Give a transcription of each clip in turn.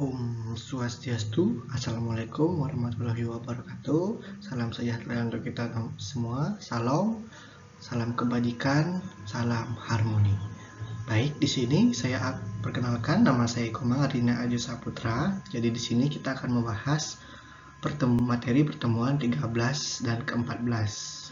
Om Swastiastu, Assalamualaikum warahmatullahi wabarakatuh. Salam sejahtera untuk kita semua. Salam kebajikan, salam harmoni. Baik, di sini saya perkenalkan, nama saya Koma Arina Ajo Saputra. Jadi di sini kita akan membahas materi pertemuan 13 dan ke-14.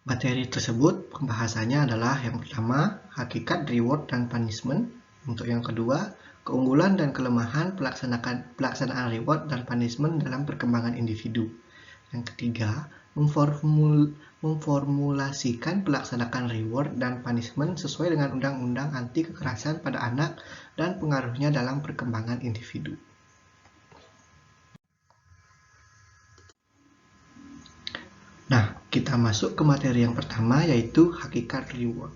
Materi tersebut pembahasannya adalah yang pertama, hakikat reward dan punishment. Untuk yang kedua, keunggulan dan kelemahan pelaksanaan reward dan punishment dalam perkembangan individu. Yang ketiga, memformulasikan pelaksanaan reward dan punishment sesuai dengan undang-undang anti kekerasan pada anak dan pengaruhnya dalam perkembangan individu. Nah, kita masuk ke materi yang pertama, yaitu hakikat reward.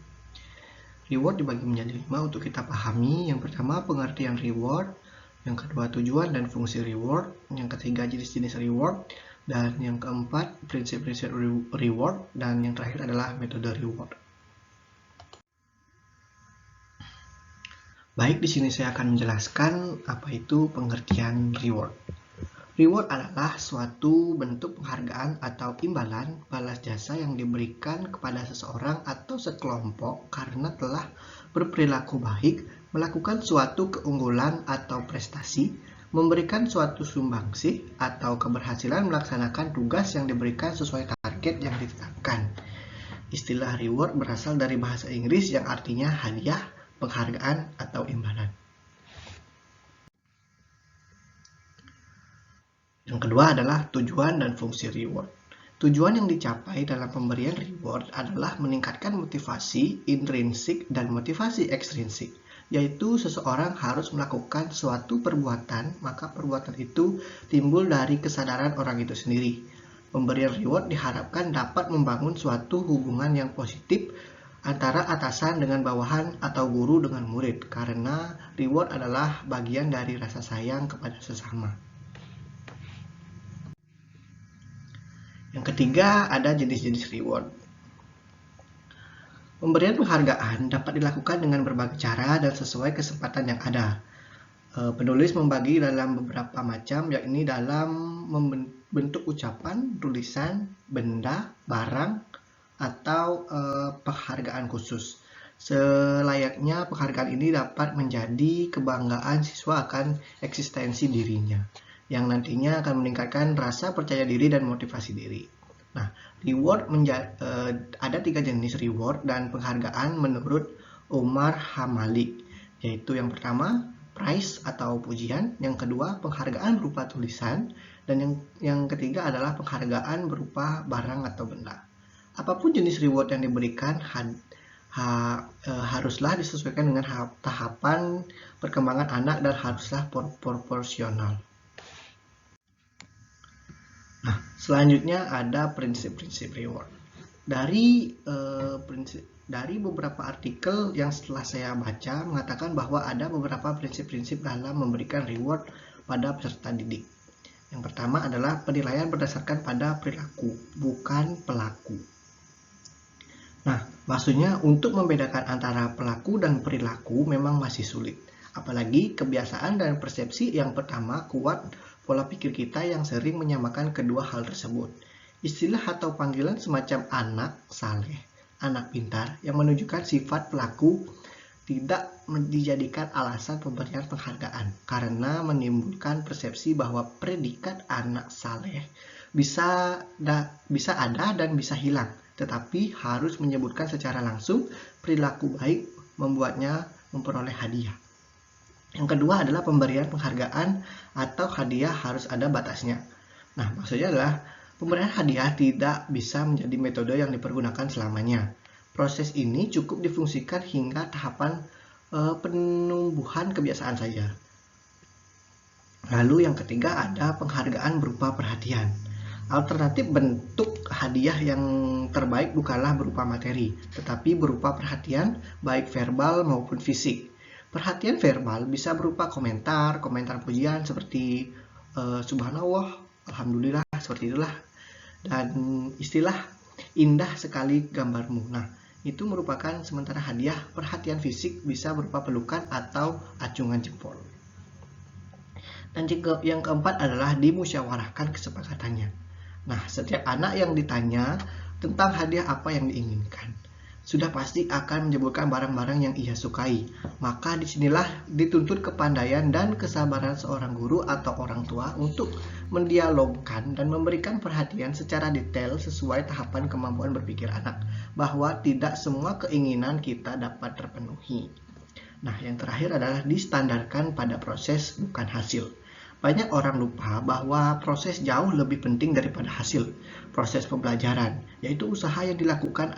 Reward dibagi menjadi 5 untuk kita pahami. Yang pertama, pengertian reward. Yang kedua, tujuan dan fungsi reward. Yang ketiga, jenis-jenis reward. Dan yang keempat, prinsip-prinsip reward. Dan yang terakhir adalah metode reward. Baik, di sini saya akan menjelaskan apa itu pengertian reward. Reward adalah suatu bentuk penghargaan atau imbalan balas jasa yang diberikan kepada seseorang atau sekelompok karena telah berperilaku baik, melakukan suatu keunggulan atau prestasi, memberikan suatu sumbangsih atau keberhasilan melaksanakan tugas yang diberikan sesuai target yang ditetapkan. Istilah reward berasal dari bahasa Inggris yang artinya hadiah, penghargaan, atau imbalan. Yang kedua adalah tujuan dan fungsi reward. Tujuan yang dicapai dalam pemberian reward adalah meningkatkan motivasi intrinsik dan motivasi ekstrinsik, yaitu seseorang harus melakukan suatu perbuatan, maka perbuatan itu timbul dari kesadaran orang itu sendiri. Pemberian reward diharapkan dapat membangun suatu hubungan yang positif antara atasan dengan bawahan atau guru dengan murid, karena reward adalah bagian dari rasa sayang kepada sesama. Yang ketiga, ada jenis-jenis reward. Pemberian penghargaan dapat dilakukan dengan berbagai cara dan sesuai kesempatan yang ada. Penulis membagi dalam beberapa macam, yakni dalam bentuk ucapan, tulisan, benda, barang, atau penghargaan khusus. Selayaknya penghargaan ini dapat menjadi kebanggaan siswa akan eksistensi dirinya, yang nantinya akan meningkatkan rasa percaya diri dan motivasi diri. Nah, reward ada 3 jenis reward dan penghargaan menurut Omar Hamalik, yaitu yang pertama, prize atau pujian, yang kedua, penghargaan berupa tulisan, dan yang ketiga adalah penghargaan berupa barang atau benda. Apapun jenis reward yang diberikan haruslah disesuaikan dengan tahapan perkembangan anak dan haruslah proporsional. Nah, selanjutnya ada prinsip-prinsip reward. Dari beberapa artikel yang setelah saya baca mengatakan bahwa ada beberapa prinsip-prinsip dalam memberikan reward pada peserta didik. Yang pertama adalah penilaian berdasarkan pada perilaku, bukan pelaku. Nah, maksudnya untuk membedakan antara pelaku dan perilaku memang masih sulit. Apalagi kebiasaan dan persepsi yang pertama kuat pola pikir kita yang sering menyamakan kedua hal tersebut. Istilah atau panggilan semacam anak saleh, anak pintar, yang menunjukkan sifat pelaku tidak dijadikan alasan pemberian penghargaan, karena menimbulkan persepsi bahwa predikat anak saleh bisa ada dan bisa hilang, tetapi harus menyebutkan secara langsung perilaku baik membuatnya memperoleh hadiah. Yang kedua adalah pemberian penghargaan atau hadiah harus ada batasnya. Nah, maksudnya adalah pemberian hadiah tidak bisa menjadi metode yang dipergunakan selamanya. Proses ini cukup difungsikan hingga tahapan penumbuhan kebiasaan saja. Lalu yang ketiga ada penghargaan berupa perhatian. Alternatif bentuk hadiah yang terbaik bukanlah berupa materi, tetapi berupa perhatian baik verbal maupun fisik. Perhatian verbal bisa berupa komentar pujian seperti subhanallah, alhamdulillah, seperti itulah. Dan istilah indah sekali gambarmu. Nah, itu merupakan sementara hadiah perhatian fisik bisa berupa pelukan atau acungan jempol. Dan yang keempat adalah dimusyawarahkan kesepakatannya. Nah, setiap anak yang ditanya tentang hadiah apa yang diinginkan, sudah pasti akan menyebutkan barang-barang yang ia sukai. Maka disinilah dituntut kepandaian dan kesabaran seorang guru atau orang tua untuk mendialogkan dan memberikan perhatian secara detail sesuai tahapan kemampuan berpikir anak, bahwa tidak semua keinginan kita dapat terpenuhi. Nah, yang terakhir adalah distandarkan pada proses bukan hasil. Banyak orang lupa bahwa proses jauh lebih penting daripada hasil. Proses pembelajaran, yaitu usaha yang dilakukan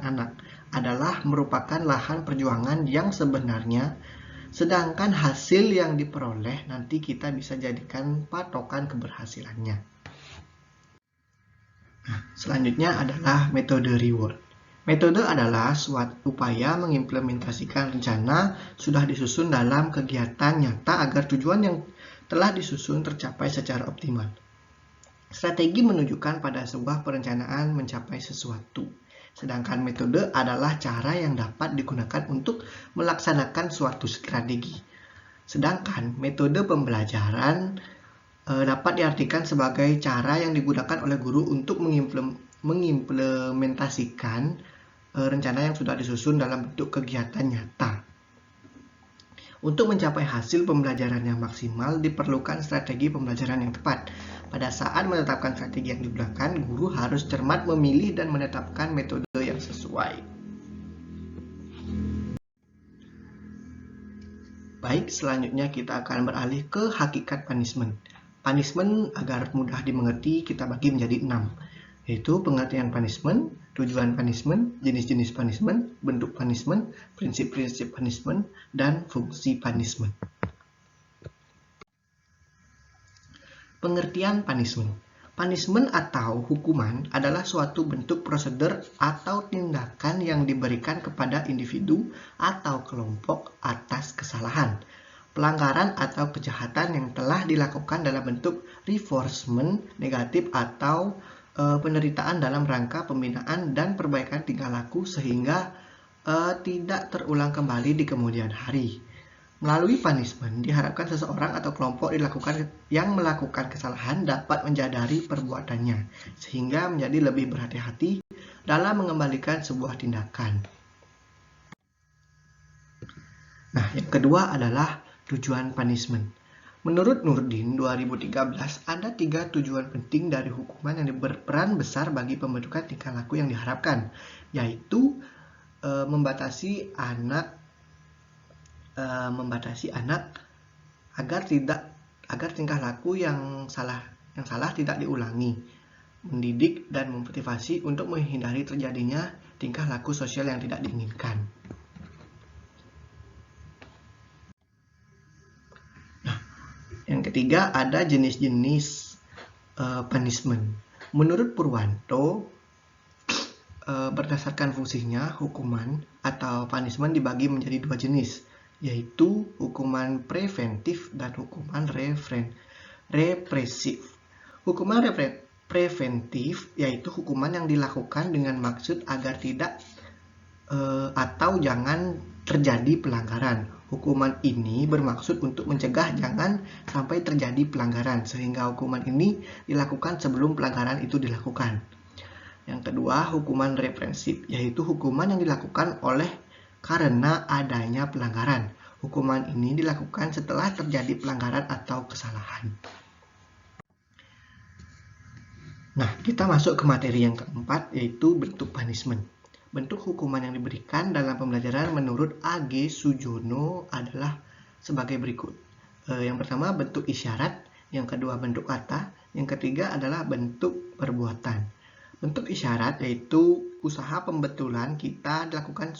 anak, adalah merupakan lahan perjuangan yang sebenarnya, sedangkan hasil yang diperoleh nanti kita bisa jadikan patokan keberhasilannya. Nah, selanjutnya adalah metode reward. Metode adalah suatu upaya mengimplementasikan rencana sudah disusun dalam kegiatan nyata agar tujuan yang telah disusun tercapai secara optimal. Strategi menunjukkan pada sebuah perencanaan mencapai sesuatu. Sedangkan metode adalah cara yang dapat digunakan untuk melaksanakan suatu strategi. Sedangkan metode pembelajaran dapat diartikan sebagai cara yang digunakan oleh guru untuk mengimplementasikan rencana yang sudah disusun dalam bentuk kegiatan nyata. Untuk mencapai hasil pembelajaran yang maksimal, diperlukan strategi pembelajaran yang tepat. Pada saat menetapkan strategi yang digunakan, guru harus cermat memilih dan menetapkan metode yang sesuai. Baik, selanjutnya kita akan beralih ke hakikat punishment. Punishment agar mudah dimengerti kita bagi menjadi 6, yaitu pengertian punishment, tujuan punishment, jenis-jenis punishment, bentuk punishment, prinsip-prinsip punishment, dan fungsi punishment. Pengertian punishment. Punishment atau hukuman adalah suatu bentuk prosedur atau tindakan yang diberikan kepada individu atau kelompok atas kesalahan, pelanggaran atau kejahatan yang telah dilakukan dalam bentuk reinforcement negatif atau penderitaan dalam rangka pembinaan dan perbaikan tingkah laku sehingga tidak terulang kembali di kemudian hari. Melalui punishment diharapkan seseorang atau kelompok yang melakukan kesalahan dapat menyadari perbuatannya sehingga menjadi lebih berhati-hati dalam mengembalikan sebuah tindakan. Nah, yang kedua adalah tujuan punishment. Menurut Nurdin 2013, ada 3 tujuan penting dari hukuman yang berperan besar bagi pembentukan tingkah laku yang diharapkan, yaitu membatasi anak agar tingkah laku yang salah tidak diulangi, mendidik dan memotivasi untuk menghindari terjadinya tingkah laku sosial yang tidak diinginkan. Yang ketiga ada jenis-jenis punishment. Menurut Purwanto, berdasarkan fungsinya, hukuman atau punishment dibagi menjadi 2 jenis, yaitu hukuman preventif dan hukuman represif. Hukuman preventif yaitu hukuman yang dilakukan dengan maksud agar tidak atau jangan terjadi pelanggaran. Hukuman ini bermaksud untuk mencegah jangan sampai terjadi pelanggaran, sehingga hukuman ini dilakukan sebelum pelanggaran itu dilakukan. Yang kedua, hukuman represif, yaitu hukuman yang dilakukan karena adanya pelanggaran. Hukuman ini dilakukan setelah terjadi pelanggaran atau kesalahan. Nah, kita masuk ke materi yang keempat, yaitu bentuk punishment. Bentuk hukuman yang diberikan dalam pembelajaran menurut A.G. Sujono adalah sebagai berikut. Yang pertama bentuk isyarat, yang kedua bentuk kata, yang ketiga adalah bentuk perbuatan. Bentuk isyarat yaitu usaha pembetulan kita dilakukan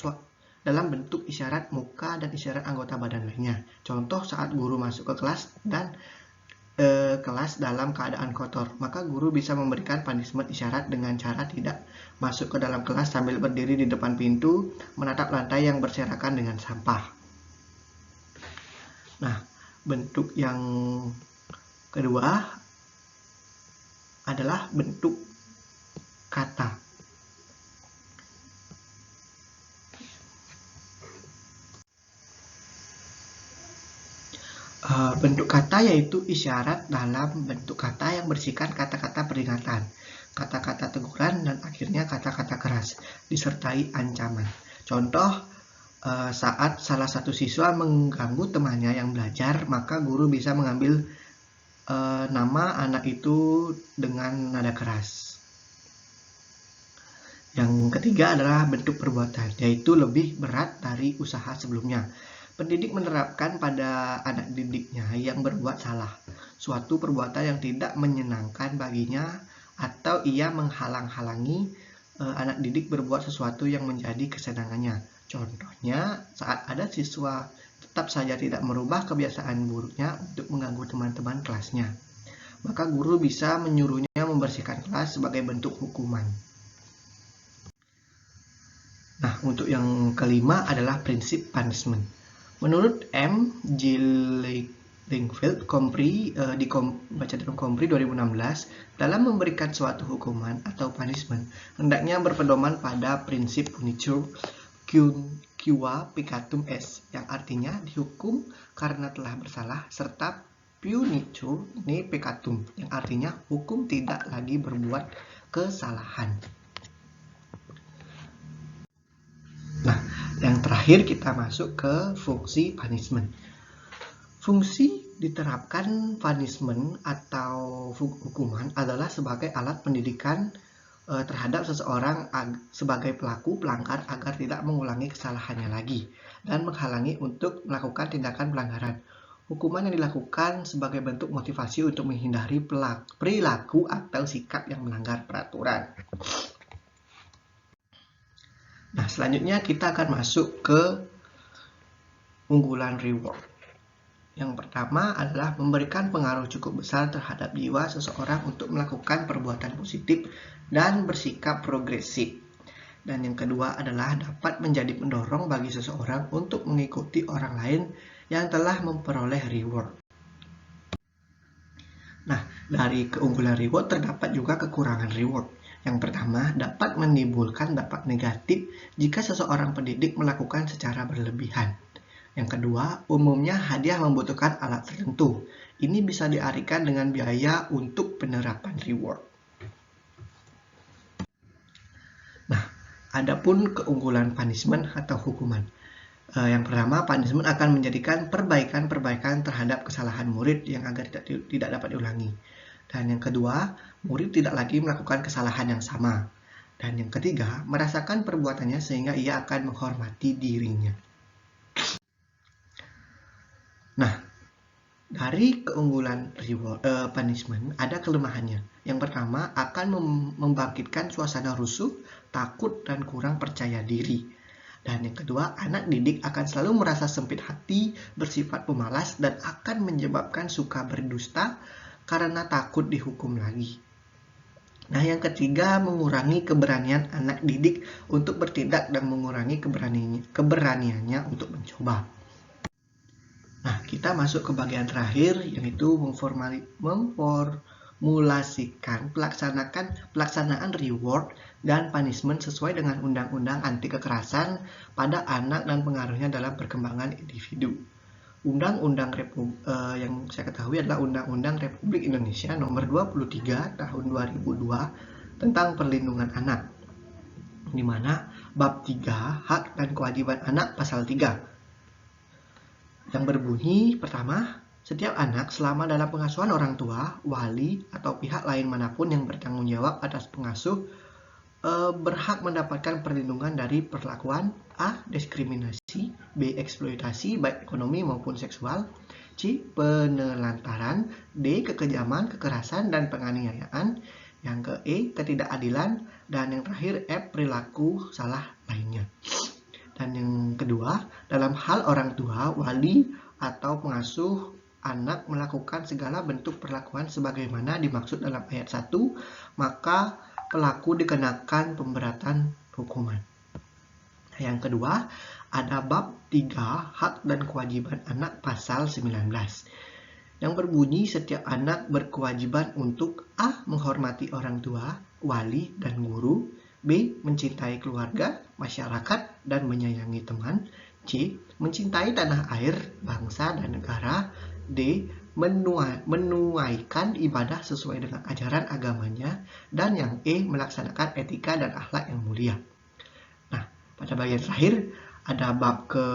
dalam bentuk isyarat muka dan isyarat anggota badan lainnya. Contoh saat guru masuk ke kelas dan kelas dalam keadaan kotor, maka guru bisa memberikan punishment isyarat dengan cara tidak masuk ke dalam kelas sambil berdiri di depan pintu menatap lantai yang berserakan dengan sampah. Nah, bentuk yang kedua adalah bentuk kata. Bentuk kata yaitu isyarat dalam bentuk kata yang berisikan kata-kata peringatan, kata-kata teguran, dan akhirnya kata-kata keras, disertai ancaman. Contoh, saat salah satu siswa mengganggu temannya yang belajar, maka guru bisa mengambil nama anak itu dengan nada keras. Yang ketiga adalah bentuk perbuatan, yaitu lebih berat dari usaha sebelumnya. Pendidik menerapkan pada anak didiknya yang berbuat salah suatu perbuatan yang tidak menyenangkan baginya, atau ia menghalang-halangi anak didik berbuat sesuatu yang menjadi kesenangannya. Contohnya, saat ada siswa tetap saja tidak merubah kebiasaan buruknya untuk mengganggu teman-teman kelasnya, maka guru bisa menyuruhnya membersihkan kelas sebagai bentuk hukuman. Nah, untuk yang kelima adalah prinsip punishment. Menurut M. Gillingfield, dibaca dalam Compri 2016, dalam memberikan suatu hukuman atau punishment, hendaknya berpedoman pada prinsip punitur quia peccatum est, yang artinya dihukum karena telah bersalah, serta punitur ne peccatum, yang artinya hukum tidak lagi berbuat kesalahan. Nah, yang terakhir kita masuk ke fungsi punishment. Fungsi diterapkan punishment atau hukuman adalah sebagai alat pendidikan terhadap seseorang sebagai pelaku pelanggar agar tidak mengulangi kesalahannya lagi dan menghalangi untuk melakukan tindakan pelanggaran. Hukuman yang dilakukan sebagai bentuk motivasi untuk menghindari perilaku atau sikap yang melanggar peraturan. Nah, selanjutnya kita akan masuk ke unggulan reward. Yang pertama adalah memberikan pengaruh cukup besar terhadap jiwa seseorang untuk melakukan perbuatan positif dan bersikap progresif. Dan yang kedua adalah dapat menjadi pendorong bagi seseorang untuk mengikuti orang lain yang telah memperoleh reward. Nah, dari keunggulan reward terdapat juga kekurangan reward. Yang pertama, dapat menimbulkan dampak negatif jika seseorang pendidik melakukan secara berlebihan. Yang kedua, umumnya hadiah membutuhkan alat tertentu. Ini bisa diartikan dengan biaya untuk penerapan reward. Nah, adapun keunggulan punishment atau hukuman. Yang pertama, punishment akan menjadikan perbaikan-perbaikan terhadap kesalahan murid yang agar tidak dapat diulangi. Dan yang kedua, murid tidak lagi melakukan kesalahan yang sama. Dan yang ketiga, merasakan perbuatannya sehingga ia akan menghormati dirinya. Nah, dari keunggulan punishment ada kelemahannya. Yang pertama, akan membangkitkan suasana rusuh, takut, dan kurang percaya diri. Dan yang kedua, anak didik akan selalu merasa sempit hati, bersifat pemalas, dan akan menyebabkan suka berdusta karena takut dihukum lagi. Nah, yang ketiga, mengurangi keberanian anak didik untuk bertindak dan mengurangi keberaniannya untuk mencoba. Nah, kita masuk ke bagian terakhir, yaitu memformulasikan pelaksanaan reward dan punishment sesuai dengan Undang-Undang Anti Kekerasan pada anak dan pengaruhnya dalam perkembangan individu. Undang-undang yang saya ketahui adalah Undang-Undang Republik Indonesia Nomor 23 Tahun 2002 tentang Perlindungan Anak, di mana bab 3 Hak dan Kewajiban Anak pasal 3 yang berbunyi, pertama, setiap anak selama dalam pengasuhan orang tua, wali, atau pihak lain manapun yang bertanggung jawab atas pengasuh berhak mendapatkan perlindungan dari perlakuan A. Diskriminasi, B. Eksploitasi baik ekonomi maupun seksual, C. Penelantaran, D. Kekejaman, kekerasan, dan penganiayaan, yang ke E. Ketidakadilan, dan yang terakhir F. Perilaku salah lainnya. Dan yang kedua, dalam hal orang tua, wali, atau pengasuh anak melakukan segala bentuk perlakuan sebagaimana dimaksud dalam ayat 1, maka pelaku dikenakan pemberatan hukuman. Yang kedua, ada bab 3 Hak dan Kewajiban Anak pasal 19 yang berbunyi setiap anak berkewajiban untuk A. Menghormati orang tua, wali, dan guru, B. Mencintai keluarga, masyarakat, dan menyayangi teman. C. Mencintai tanah air, bangsa, dan negara. D. Menunaikan ibadah sesuai dengan ajaran agamanya. Dan yang E. Melaksanakan etika dan akhlak yang mulia. Nah, pada bagian terakhir ada bab ke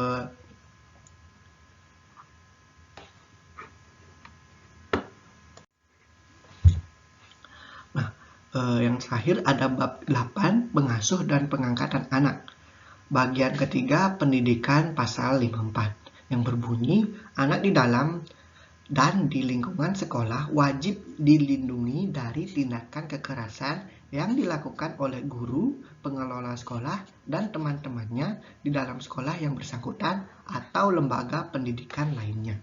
yang terakhir ada bab 8, pengasuh dan pengangkatan anak. Bagian ketiga, pendidikan pasal 54, yang berbunyi, anak di dalam dan di lingkungan sekolah wajib dilindungi dari tindakan kekerasan yang dilakukan oleh guru, pengelola sekolah, dan teman-temannya di dalam sekolah yang bersangkutan atau lembaga pendidikan lainnya.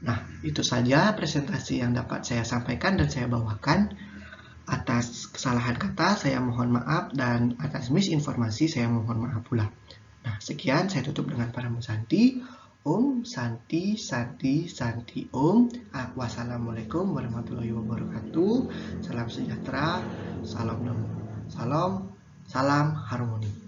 Nah, itu saja presentasi yang dapat saya sampaikan dan saya bawakan. Atas kesalahan kata saya mohon maaf, dan atas misinformasi saya mohon maaf pula. Nah, sekian saya tutup dengan Paramo Santi. Om Santi Santi Santi Om. Wassalamualaikum warahmatullahi wabarakatuh. Salam sejahtera, salam harmoni.